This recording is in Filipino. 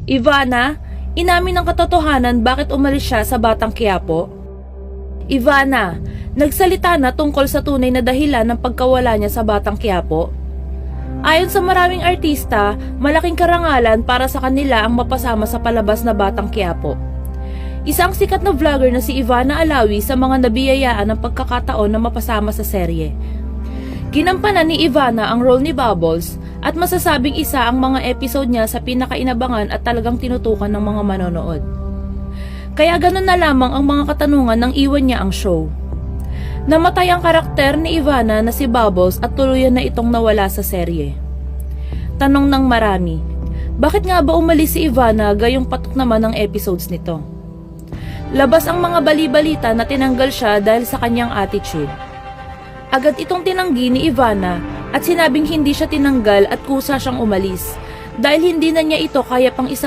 Ivana, inamin ng katotohanan bakit umalis siya sa Batang Quiapo? Ivana, nagsalita na tungkol sa tunay na dahilan ng pagkawala niya sa Batang Quiapo. Ayon sa maraming artista, malaking karangalan para sa kanila ang mapasama sa palabas na Batang Quiapo. Isang sikat na vlogger na si Ivana Alawi sa mga nabiyayaan ng pagkakataon na mapasama sa serye. Ginampanan ni Ivana ang role ni Bubbles at masasabing isa ang mga episode niya sa pinakainabangan at talagang tinutukan ng mga manonood. Kaya ganun na lamang ang mga katanungan nang iwan niya ang show. Namatay ang karakter ni Ivana na si Bubbles at tuluyan na itong nawala sa serye. Tanong ng marami, bakit nga ba umalis si Ivana gayong patok naman ang episodes nito? Labas ang mga bali-balita na tinanggal siya dahil sa kanyang attitude. Agad itong tinanggi ni Ivana at sinabing hindi siya tinanggal at kusa siyang umalis dahil hindi na niya ito kaya pang isa